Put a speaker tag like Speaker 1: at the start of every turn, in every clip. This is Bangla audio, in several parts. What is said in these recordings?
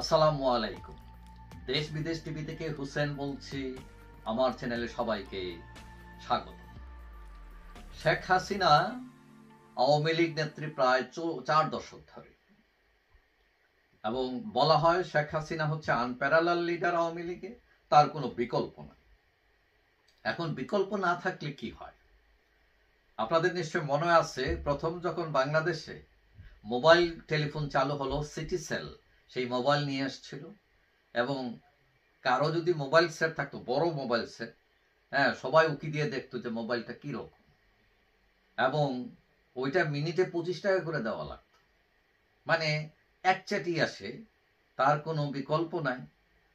Speaker 1: আসসালামু আলাইকুম। দেশ বিদেশ টিভি থেকে হুসেন বলছি। আমার চ্যানেলে সবাইকে স্বাগত। শেখ হাসিনা আওয়ামী লীগ নেত্রী প্রায় 4 দশক ধরে, এবং বলা হয় শেখ হাসিনা হচ্ছে আনপ্যারালাল লিডার আওয়ামী লীগে, তার কোনো বিকল্প নাই। এখন বিকল্প না থাকলে কি হয়? আপনাদের নিশ্চয় মনে আছে, প্রথম যখন বাংলাদেশে মোবাইল টেলিফোন চালু হলো, সিটি সেল সেই মোবাইল নিয়ে এসেছিল, এবং কারো যদি মোবাইল সেট থাকতো, বড় মোবাইল সেট, হ্যাঁ, সবাই উকি দিয়ে দেখতো যে মোবাইলটা কিরকম, এবং ওইটা মিনিটে 25 টাকা করে দেওয়া লাগতো। মানে একচাটি আসে, তার কোনো বিকল্প নাই।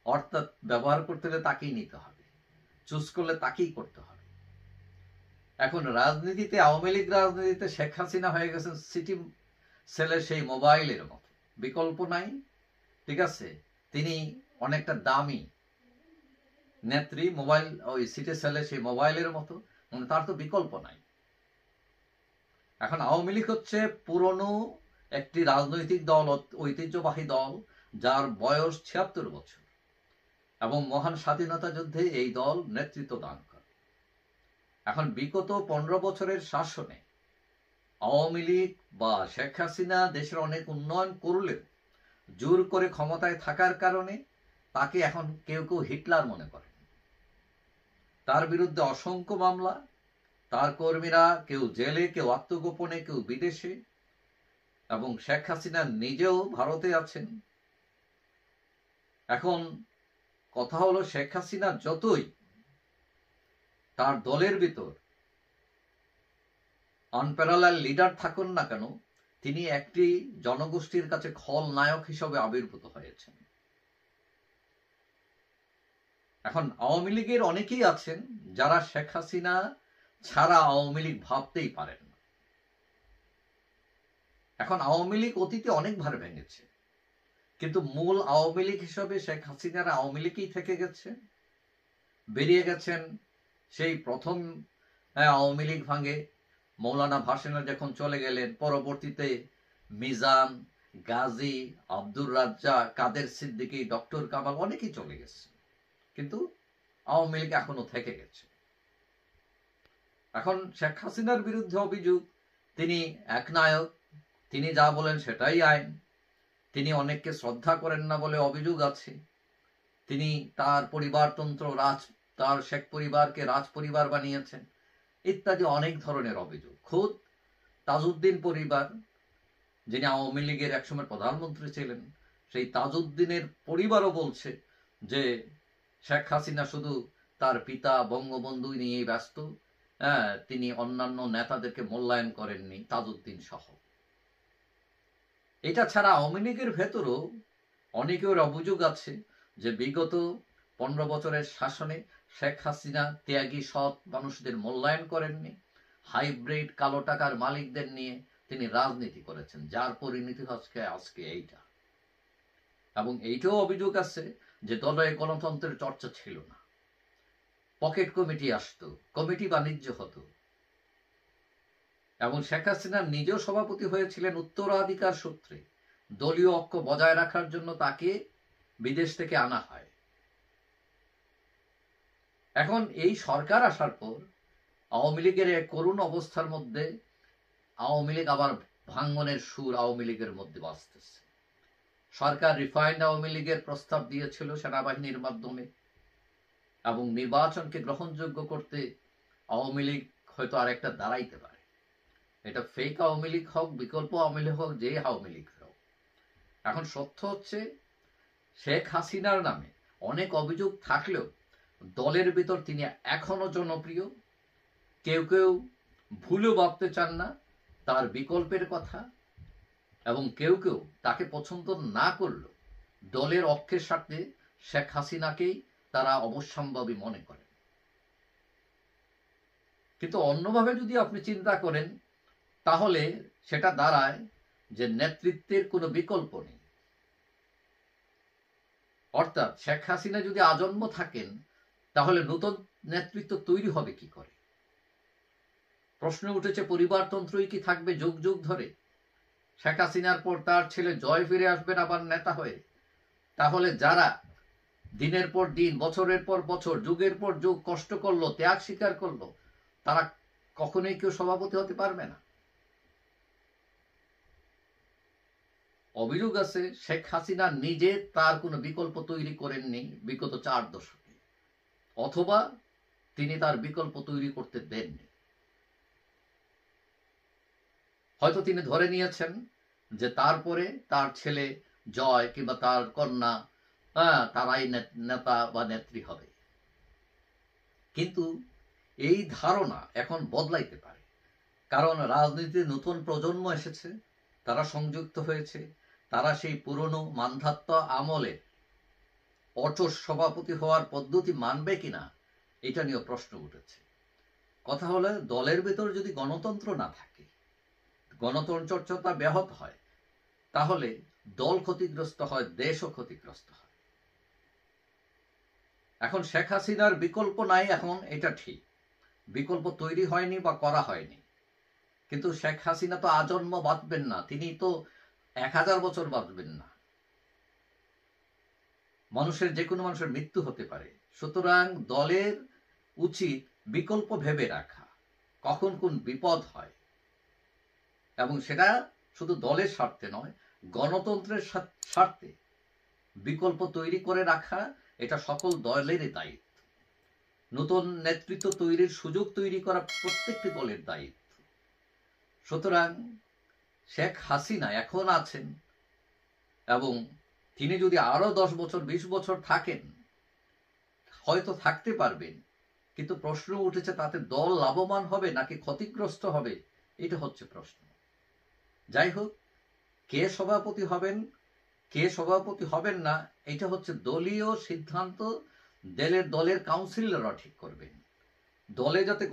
Speaker 1: অর্থাৎ ব্যবহার করতে হলে তাকেই নিতে হবে, চুজ করলে তাকেই করতে হবে। এখন রাজনীতিতে, আওয়ামী লীগ রাজনীতিতে শেখ হাসিনা হয়ে গেছেন সিটি সেলের সেই মোবাইলের মতো, বিকল্প নাই। ঠিক আছে, তিনি অনেকটা দামি নেত্রী, মোবাইল ওই সিটি সেলের সেই মোবাইলের মতো, তার তো বিকল্প নাই। এখন আওয়ামী লীগ হচ্ছে পুরনো একটি রাজনৈতিক দল, ঐতিহ্যবাহী দল, যার বয়স 76 বছর, এবং মহান স্বাধীনতা যুদ্ধে এই দল নেতৃত্ব দান করে। এখন বিগত 15 বছরের শাসনে আওয়ামী লীগ বা শেখ হাসিনা দেশের অনেক উন্নয়ন করলেও জোর করে ক্ষমতায় থাকার কারণে তাকে এখন কেউ কেউ হিটলার মনে করে। তার বিরুদ্ধে অসংখ্য মামলা, তার কর্মীরা কেউ জেলে, কেউ আত্মগোপনে, কেউ বিদেশে, এবং শেখ হাসিনা নিজেও ভারতে আছেন। এখন কথা হলো, শেখ হাসিনা যতই তার দলের ভিতর আনপ্যারালাল লিডার থাকুন না কেন, তিনি একটি জনগোষ্ঠীর কাছে খলনায়ক হিসেবে আবির্ভূত হয়েছেন। এখন আওয়ামী লীগের অনেকেই আছেন যারা শেখ হাসিনা ছাড়া আওয়ামী লীগ ভাবতেই পারেন না। এখন আওয়ামী লীগ অতীতে অনেকবার ভেঙেছে, কিন্তু মূল আওয়ামী লীগ হিসেবে শেখ হাসিনার আওয়ামী লীগই থেকে গেছে। বেরিয়ে গেছেন সেই প্রথম আওয়ামী লীগ ভাঙে মৌলানা ভাসানী যখন চলে গেলেন, পরবর্তীতে মিজান, গাজী, আব্দুর রাজ্জাক, কাদের সিদ্দিকী, ডক্টর কামাল অনেকেই চলে গেছে, কিন্তু আওয়ামী লীগ এখনো থেকে গেছে। এখন শেখ হাসিনার বিরুদ্ধে অভিযোগ, তিনি একনায়ক, তিনি যা বলেন সেটাই আইন, তিনি অনেককে শ্রদ্ধা করেন না বলে অভিযোগ আছে, তিনি তার পরিবারতন্ত্র, তার শেখ পরিবারকে রাজ পরিবার বানিয়েছেন, ইত্যাদি অনেক ধরনের অভিযোগ। খুদ তাজউদ্দিন পরিবার, যিনি আওয়ামী লীগের একসময় প্রধানমন্ত্রী ছিলেন, সেই তাজউদ্দিনের পরিবারও বলছে যে শেখ হাসিনা শুধু তার পিতা বঙ্গবন্ধু নিয়েই ব্যস্ত, তিনি অন্যান্য নেতাদেরকে মূল্যায়ন করেননি, তাজউদ্দিন সহ। এটা ছাড়া আওয়ামী লীগের ভেতরও অনেকের অভিযোগ আছে যে বিগত 15 বছরের শাসনে শেখ হাসিনা ত্যাগী সৎ মানুষদের মূল্যায়ন করেননি, হাইব্রিড কালো টাকার মালিকদের নিয়ে তিনি রাজনীতি করেছেন, যার পরিণতি হচ্ছে আজকে এইটা। এবং এইটাও অভিযোগ আছে যে দলে গণতন্ত্রের চর্চা ছিল না, পকেট কমিটি আসতো, কমিটি বাণিজ্য হতো, এবং শেখ হাসিনা নিজেও সভাপতি হয়েছিলেন উত্তরাধিকার সূত্রে। দলীয় ঐক্য বজায় রাখার জন্য তাকে বিদেশ থেকে আনা হয়। এখন এই সরকার আসার পর আওয়ামী লীগের এক করুণ অবস্থার মধ্যে আওয়ামী লীগ আবার ভাঙ্গনের সুর আওয়ামী লীগের মধ্যে বাজতেছে। সরকার রিফাইন্ড আওয়ামী লীগের প্রস্তাব দিয়েছিল সেনাবাহিনীর মাধ্যমে, এবং নির্বাচনকে গ্রহণযোগ্য করতে আওয়ামী লীগ হয়তো আরেকটা দাঁড়াইতে পারে। এটা ফেক আওয়ামী লীগ হোক, বিকল্প আওয়ামী লীগ হোক, যে আওয়ামী লীগ হোক, এখন সত্য হচ্ছে শেখ হাসিনার নামে অনেক অভিযোগ থাকলেও দলের ভিতর তিনি এখনো জনপ্রিয়। কেউ কেউ ভুলেও ভাবতে চান না তার বিকল্পের কথা, এবং কেউ কেউ তাকে পছন্দ না করলেও দলের অক্ষের সাথে শেখ হাসিনাকেই তারা অবশ্যম্ভাবী মনে করেন। কিন্তু অন্যভাবে যদি আপনি চিন্তা করেন, তাহলে সেটা দাঁড়ায় যে নেতৃত্বের কোনো বিকল্প নেই। অর্থাৎ শেখ হাসিনা যদি আজন্ম থাকেন, তাহলে নতুন নেতৃত্ব তৈরি হবে কি করে? প্রশ্ন উঠেছে, পরিবারতন্ত্রই কি থাকবে যুগ যুগ ধরে? শেখ হাসিনার পর তার ছেলে জয় ফিরে আসবেন আবার নেতা হয়ে? তাহলে যারা দিনের পর দিন, বছরের পর বছর, যুগের পর যুগ কষ্ট করলো, ত্যাগ স্বীকার করলো, তারা কখনোই কেউ সভাপতি হতে পারবে না। অভিযোগ আছে শেখ হাসিনা নিজে তার কোনো বিকল্প তৈরি করেননি বিগত 4 দশকে, অথবা তিনি তার বিকল্প তৈরি করতে দেননি। হয়তো তিনি ধরে নিয়েছেন যে তারপরে তার ছেলে জয় কিংবা তার কন্যা তারাই নেতা বা নেত্রী হবে। কিন্তু এই ধারণা এখন বদলাইতে পারে, কারণ রাজনীতিতে নতুন প্রজন্ম এসেছে, তারা সংযুক্ত হয়েছে, তারা সেই পুরনো মানধাত্য আমলে অচস সভাপতি হওয়ার পদ্ধতি মানবে কিনা এটা নিয়ে প্রশ্ন উঠেছে। কথা হলো, দলের ভেতর যদি গণতন্ত্র না থাকে, গণতন্ত্রটা ব্যাহত হয়, তাহলে দল ক্ষতিগ্রস্ত হয়, দেশও ক্ষতিগ্রস্ত হয়। এখন শেখ হাসিনার বিকল্প নাই, এখন এটা ঠিক, বিকল্প তৈরি হয়নি বা করা হয়নি। কিন্তু শেখ হাসিনা তো আজন্ম বাঁচবেন না, তিনি তো 1000 বছর বাঁচবেন না। যে কোনো মানুষের মৃত্যু হতে পারে। সুতরাং দলের উচিত বিকল্প ভেবে রাখা, কখন কোন বিপদ হয়, এবং সেটা শুধু দলের স্বার্থে নয়, গণতন্ত্রের স্বার্থে বিকল্প তৈরি করে রাখা, এটা সকল দলেরই দায়িত্ব। নতুন নেতৃত্ব তৈরির সুযোগ তৈরি করা প্রত্যেকটি দলের দায়িত্ব। সুতরাং শেখ হাসিনা এখন আছেন, এবং তিনি যদি আরো 10 বছর 20 বছর থাকেন, হয়তো থাকতে পারবেন, কিন্তু প্রশ্ন উঠেছে তাতে দল লাভবান হবে নাকি ক্ষতিগ্রস্ত হবে, এটা হচ্ছে প্রশ্ন। যাই হোক, কে সভাপতি হবেন, কে সভাপতি হবেন না, এটা হচ্ছে দলীয় সিদ্ধান্ত, দলের কাউন্সিলররা ঠিক করবেন। দলে যাতে